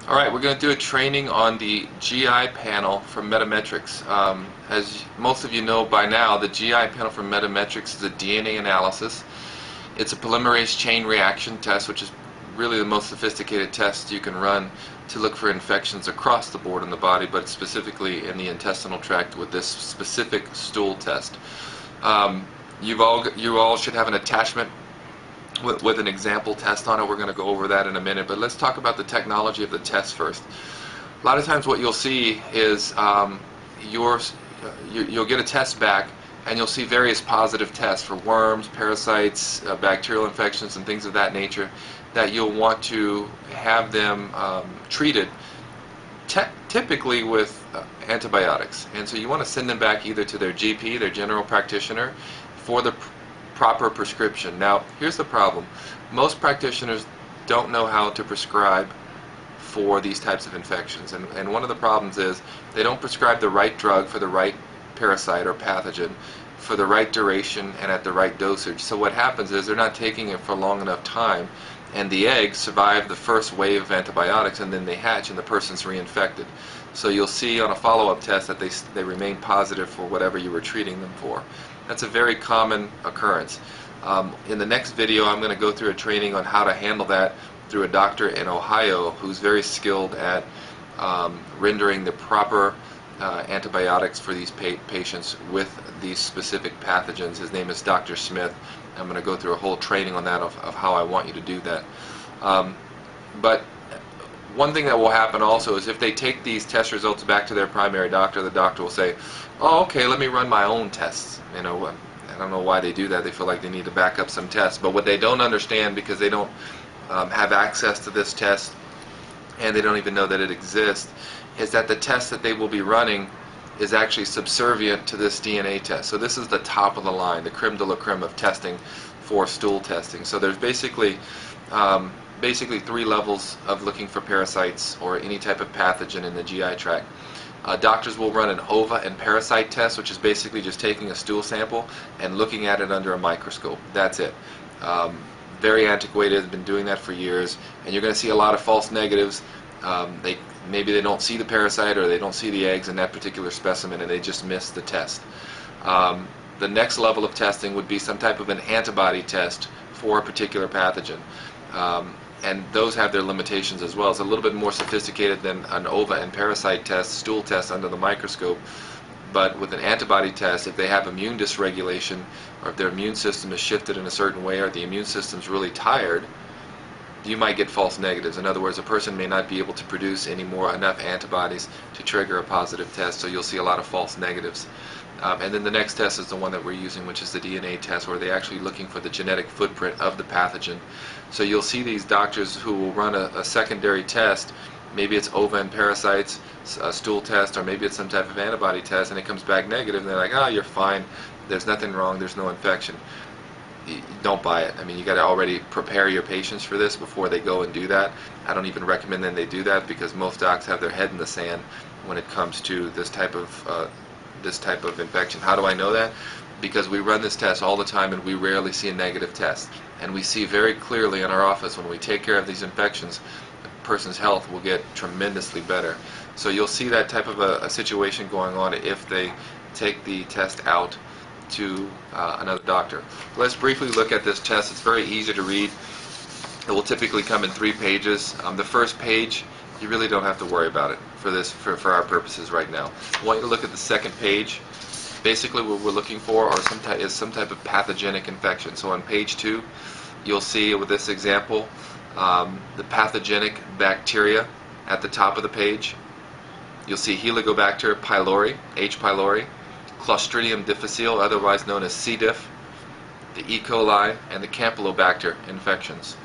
Alright, we're going to do a training on the GI panel from Metametrics. As most of you know by now, the GI panel from Metametrics is a DNA analysis. It's a polymerase chain reaction test, which is really the most sophisticated test you can run to look for infections across the board in the body, but specifically in the intestinal tract with this specific stool test. You all should have an attachment with an example test on it. We're going to go over that in a minute, but let's talk about the technology of the test first. A lot of times what you'll see is you'll get a test back and you'll see various positive tests for worms, parasites, bacterial infections and things of that nature that you'll want to have them treated typically with antibiotics. And so you want to send them back either to their GP, their general practitioner, for the proper prescription. Now, here's the problem. Most practitioners don't know how to prescribe for these types of infections. And one of the problems is they don't prescribe the right drug for the right parasite or pathogen for the right duration and at the right dosage. So what happens is they're not taking it for long enough time, and the eggs survive the first wave of antibiotics, and then they hatch and the person's reinfected. So you'll see on a follow-up test that they remain positive for whatever you were treating them for. That's a very common occurrence. In the next video, I'm going to go through a training on how to handle that through a doctor in Ohio who's very skilled at rendering the proper antibiotics for these patients with these specific pathogens. His name is Dr. Smith. I'm going to go through a whole training on that of how I want you to do that. But one thing that will happen also is if they take these test results back to their primary doctor, the doctor will say, oh, okay, let me run my own tests. You know, I don't know why they do that. They feel like they need to back up some tests. But what they don't understand, because they don't have access to this test and they don't even know that it exists, is that the test that they will be running is actually subservient to this DNA test. So this is the top of the line, the creme de la creme of testing for stool testing. So there's basically three levels of looking for parasites or any type of pathogen in the GI tract. Doctors will run an ova and parasite test, which is basically just taking a stool sample and looking at it under a microscope. That's it. Very antiquated, has been doing that for years, and you're going to see a lot of false negatives. Maybe they don't see the parasite or they don't see the eggs in that particular specimen and they just miss the test. The next level of testing would be some type of an antibody test for a particular pathogen. And those have their limitations as well. It's a little bit more sophisticated than an ova and parasite test, stool test under the microscope. But with an antibody test, if they have immune dysregulation or if their immune system is shifted in a certain way or the immune system's really tired, you might get false negatives. In other words, a person may not be able to produce enough antibodies to trigger a positive test, so you'll see a lot of false negatives. And then the next test is the one that we're using, which is the DNA test, where they're actually looking for the genetic footprint of the pathogen. So you'll see these doctors who will run a secondary test. Maybe it's ova and parasites, a stool test, or maybe it's some type of antibody test, and it comes back negative, and they're like, oh, you're fine, there's nothing wrong, there's no infection. Don't buy it. I mean, you got to already prepare your patients for this before they go and do that. I don't even recommend that they do that because most docs have their head in the sand when it comes to this type of infection. How do I know that? Because we run this test all the time and we rarely see a negative test. And we see very clearly in our office when we take care of these infections, the person's health will get tremendously better. So you'll see that type of a situation going on if they take the test out to another doctor. Let's briefly look at this test. It's very easy to read. It will typically come in 3 pages. The first page, you really don't have to worry about it for our purposes right now. I want you to look at the second page. Basically what we're looking for is some type of pathogenic infection. So on page 2, you'll see with this example the pathogenic bacteria at the top of the page. You'll see Helicobacter pylori, H. pylori, Clostridium difficile, otherwise known as C. diff, the E. coli, and the Campylobacter infections.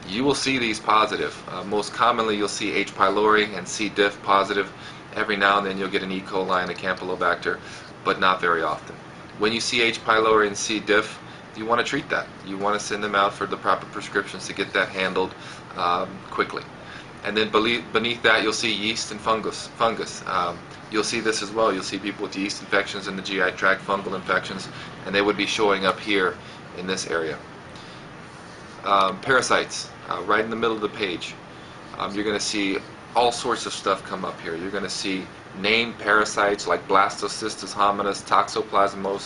You will see these positive. Most commonly you'll see H. pylori and C. diff positive. Every now and then you'll get an E. coli and a Campylobacter, but not very often. When you see H. pylori and C. diff, you want to treat that. You want to send them out for the proper prescriptions to get that handled quickly. And then beneath that you'll see yeast and fungus. You'll see this as well. You'll see people with yeast infections in the GI tract, fungal infections, and they would be showing up here in this area. Parasites, right in the middle of the page. You're going to see all sorts of stuff come up here. You're going to see named parasites like Blastocystis hominis, Toxoplasma.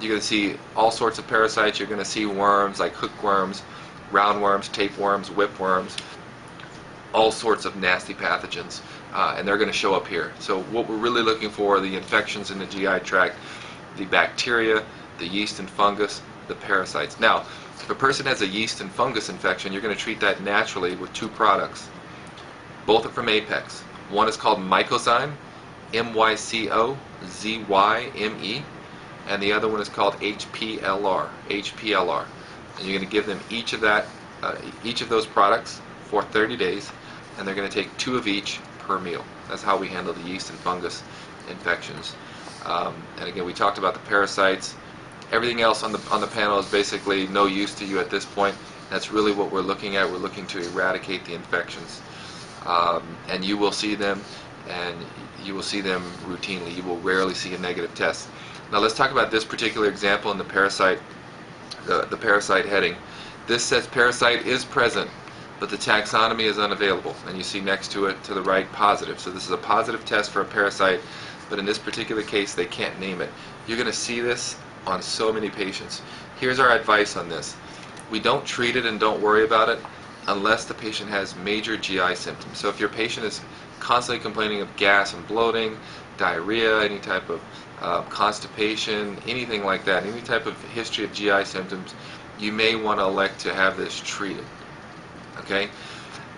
You're going to see all sorts of parasites. You're going to see worms like hookworms, roundworms, tapeworms, whipworms, all sorts of nasty pathogens, and they're going to show up here. So what we're really looking for are the infections in the GI tract, the bacteria, the yeast and fungus, the parasites. Now, if a person has a yeast and fungus infection, you're going to treat that naturally with two products. Both are from Apex. One is called Mycozyme, MYCOZYME, and the other one is called HPLR. And you're going to give them each of those products for 30 days, and they're going to take 2 of each per meal. That's how we handle the yeast and fungus infections. And again, we talked about the parasites. Everything else on the panel is basically no use to you at this point. That's really what we're looking at. We're looking to eradicate the infections. And you will see them, and you will see them routinely. You will rarely see a negative test. Now let's talk about this particular example in the parasite heading. This says parasite is present, but the taxonomy is unavailable. And you see next to it, to the right, positive. So this is a positive test for a parasite, but in this particular case, they can't name it. You're going to see this on so many patients. Here's our advice on this. We don't treat it and don't worry about it unless the patient has major GI symptoms. So if your patient is constantly complaining of gas and bloating, diarrhea, any type of constipation, anything like that, any type of history of GI symptoms, you may want to elect to have this treated. Okay?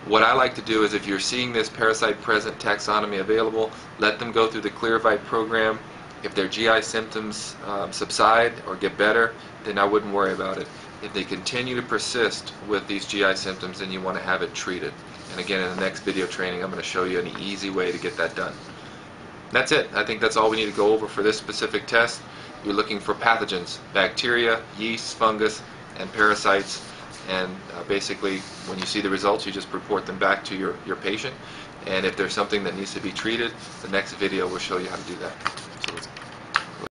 What I like to do is if you're seeing this parasite present taxonomy available, let them go through the ClearVite program. If their GI symptoms subside or get better, then I wouldn't worry about it. If they continue to persist with these GI symptoms, then you want to have it treated. And again, in the next video training, I'm going to show you an easy way to get that done. That's it. I think that's all we need to go over for this specific test. You're looking for pathogens, bacteria, yeast, fungus, and parasites. And basically, when you see the results, you just report them back to your patient. And if there's something that needs to be treated, the next video will show you how to do that. So let's